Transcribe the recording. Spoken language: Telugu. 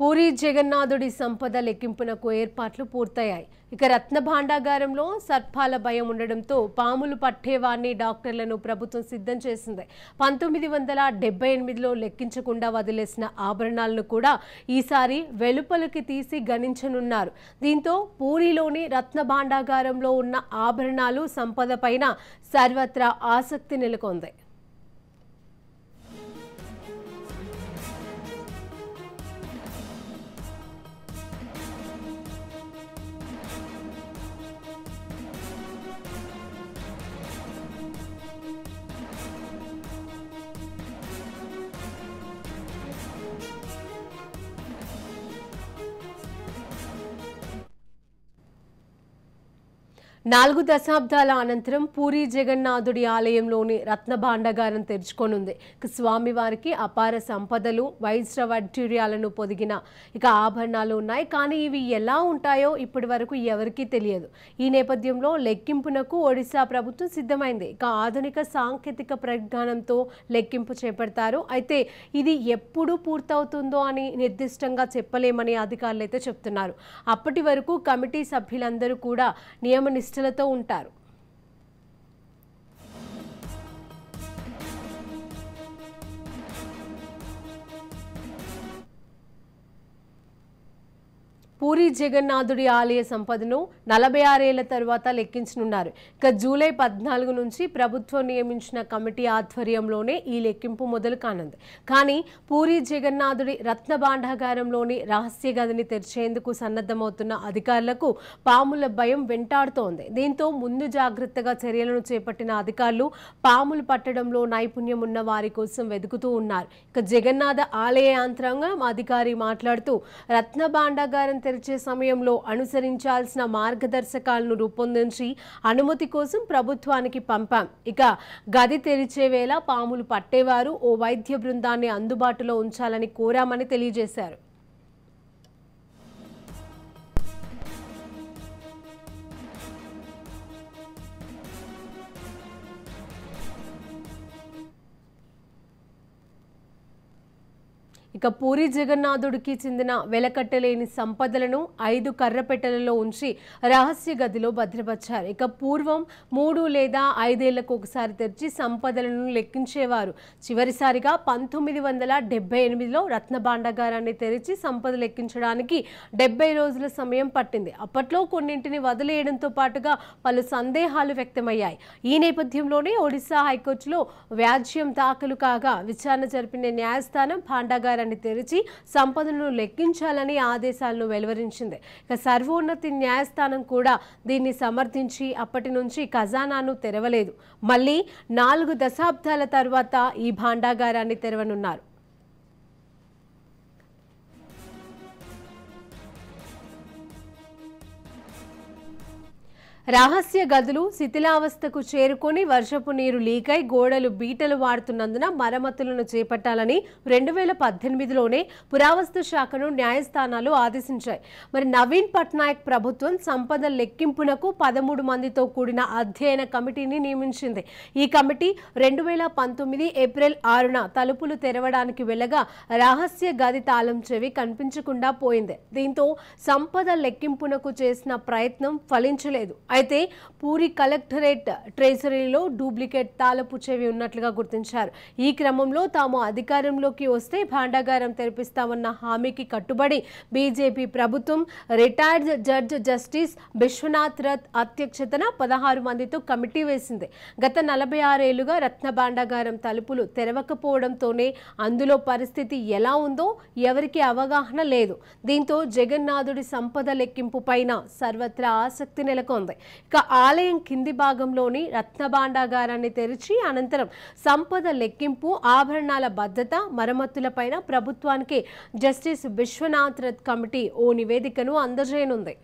పూరి జగన్నాథుడి సంపద లెక్కింపునకు ఏర్పాట్లు పూర్తయ్యాయి. ఇక రత్న భాండాగారంలో సర్పాల భయం ఉండడంతో పాములు పట్టేవారిని డాక్టర్లను ప్రభుత్వం సిద్ధం చేసింది. 1978లో లెక్కించకుండా వదిలేసిన ఆభరణాలను కూడా ఈసారి వెలుపలికి తీసి గణించనున్నారు. దీంతో పూరిలోని రత్న భాండాగారంలో ఉన్న ఆభరణాలు సంపద పైన సర్వత్రా ఆసక్తి నెలకొంది. నాలుగు దశాబ్దాల అనంతరం పూరి జగన్నాథుడి ఆలయంలోని రత్న భాండాగారం తెరుచుకోనుంది. స్వామివారికి అపార సంపదలు, వైష్ణవైఢూర్యాలను పొదిగిన ఆభరణాలు ఉన్నాయి. కానీ ఇవి ఎలా ఉంటాయో ఇప్పటి వరకు ఎవరికీ తెలియదు. ఈ నేపథ్యంలో లెక్కింపునకు ఒడిశా ప్రభుత్వం సిద్ధమైంది. ఆధునిక సాంకేతిక పరిజ్ఞానంతో లెక్కింపు చేపడతారు. అయితే ఇది ఎప్పుడు పూర్తవుతుందో అని నిర్దిష్టంగా చెప్పలేమని అధికారులు అయితే చెప్తున్నారు. అప్పటి వరకు కమిటీ సభ్యులందరూ కూడా నియమనిష్టలతో ఉంటారు. పూరి జగన్నాథుడి ఆలయ సంపదను 46 ఏళ్ల తర్వాత లెక్కించనున్నారు. జూలై 14 నుంచి ప్రభుత్వం నియమించిన కమిటీ ఆధ్వర్యంలోనే ఈ లెక్కింపు మొదలు కానుంది. కానీ పూరి జగన్నాథుడి రత్న భాండాగారంలోని రహస్య గదిని తెరిచేందుకు సన్నద్ధమవుతున్న అధికారులకు పాముల భయం వెంటాడుతోంది. దీంతో ముందు జాగ్రత్తగా చర్యలను చేపట్టిన అధికారులు పాములు పట్టడంలో నైపుణ్యం ఉన్న వారి కోసం వెతుకుతూ ఉన్నారు. జగన్నాథ ఆలయ యంత్రాంగం అధికారి మాట్లాడుతూ రత్న భాండాగారం తెరిచే సమయంలో అనుసరించాల్సిన మార్గదర్శకాలను రూపొందించి అనుమతి కోసం ప్రభుత్వానికి పంపాం. గది తెరిచే వేళ పాములు పట్టేవారు ఓ వైద్య బృందాన్ని అందుబాటులో ఉంచాలని కోరామని తెలియజేశారు. పూరి జగన్నాథుడికి చెందిన వెలకట్టలేని సంపదలను 5 కర్రపెట్టెలలో ఉంచి రహస్య గదిలో భద్రపరిచారు. పూర్వం 3 లేదా 5 ఏళ్లకు ఒకసారి తెరిచి సంపదలను లెక్కించేవారు. చివరిసారిగా 1978లో రత్న భాండాగారాన్ని తెరిచి సంపద లెక్కించడానికి 70 రోజుల సమయం పట్టింది. అప్పట్లో కొన్నింటిని వదిలేయడంతో పాటుగా పలు సందేహాలు వ్యక్తమయ్యాయి. ఈ నేపథ్యంలోనే ఒడిశా హైకోర్టులో వ్యాజ్యం దాఖలు కాగా విచారణ జరిపిన న్యాయస్థానం భాండాగారాన్ని తెరిచి సంపదను లెక్కించాలని ఆదేశాలను వెలువరించింది. సర్వోన్నత న్యాయస్థానం కూడా దీన్ని సమర్థించి అప్పటి నుంచి ఖజానాను తెరవలేదు. మళ్ళీ 4 దశాబ్దాల తర్వాత ఈ భాండాగారాన్ని తెరవనున్నారు. రహస్య గదులు శిథిలావస్థకు చేరుకొని వర్షపు నీరు లీకై గోడలు బీటలు వాడుతున్నందున మరమ్మతులను చేపట్టాలని 2018లోనే పురావస్తు శాఖను న్యాయస్థానాలు ఆదేశించాయి. నవీన్ పట్నాయక్ ప్రభుత్వం సంపద లెక్కింపునకు 13 మందితో కూడిన అధ్యయన కమిటీని నియమించింది. ఈ కమిటీ 2019 ఏప్రిల్ 6న తలుపులు తెరవడానికి వెళ్లగా రహస్య గది తాళం చెవి కనిపించకుండా పోయింది. దీంతో సంపద లెక్కింపునకు చేసిన ప్రయత్నం ఫలించలేదు. అయితే పూరి కలెక్టరేట్ ట్రెజరీలో డూప్లికేట్ తాళపు చెవి ఉన్నట్లుగా గుర్తించారు. ఈ క్రమంలో తాము అధికారంలోకి వస్తే భాండాగారం తెరిపిస్తామన్న హామీకి కట్టుబడి బీజేపీ ప్రభుత్వం retired judge justice Biswanath Rath అధ్యక్షతన 16 మందితో కమిటీ వేసింది. గత 46 ఏళ్లుగా రత్న భాండాగారం తలుపులు తెరవకపోవడంతోనే అందులో పరిస్థితి ఎలా ఉందో ఎవరికి అవగాహన లేదు. దీంతో జగన్నాథుడి సంపద లెక్కింపు పైన సర్వత్రా ఆసక్తి నెలకొంది. ఆలయం కింది భాగంలోని రత్న భాండాగారాన్ని తెరిచి అనంతరం సంపద లెక్కింపు, ఆభరణాల భద్రత, మరమ్మతులపైన ప్రభుత్వానికి జస్టిస్ బిశ్వనాథ్ రథ్ కమిటీ ఓ నివేదికను అందజేయనుంది.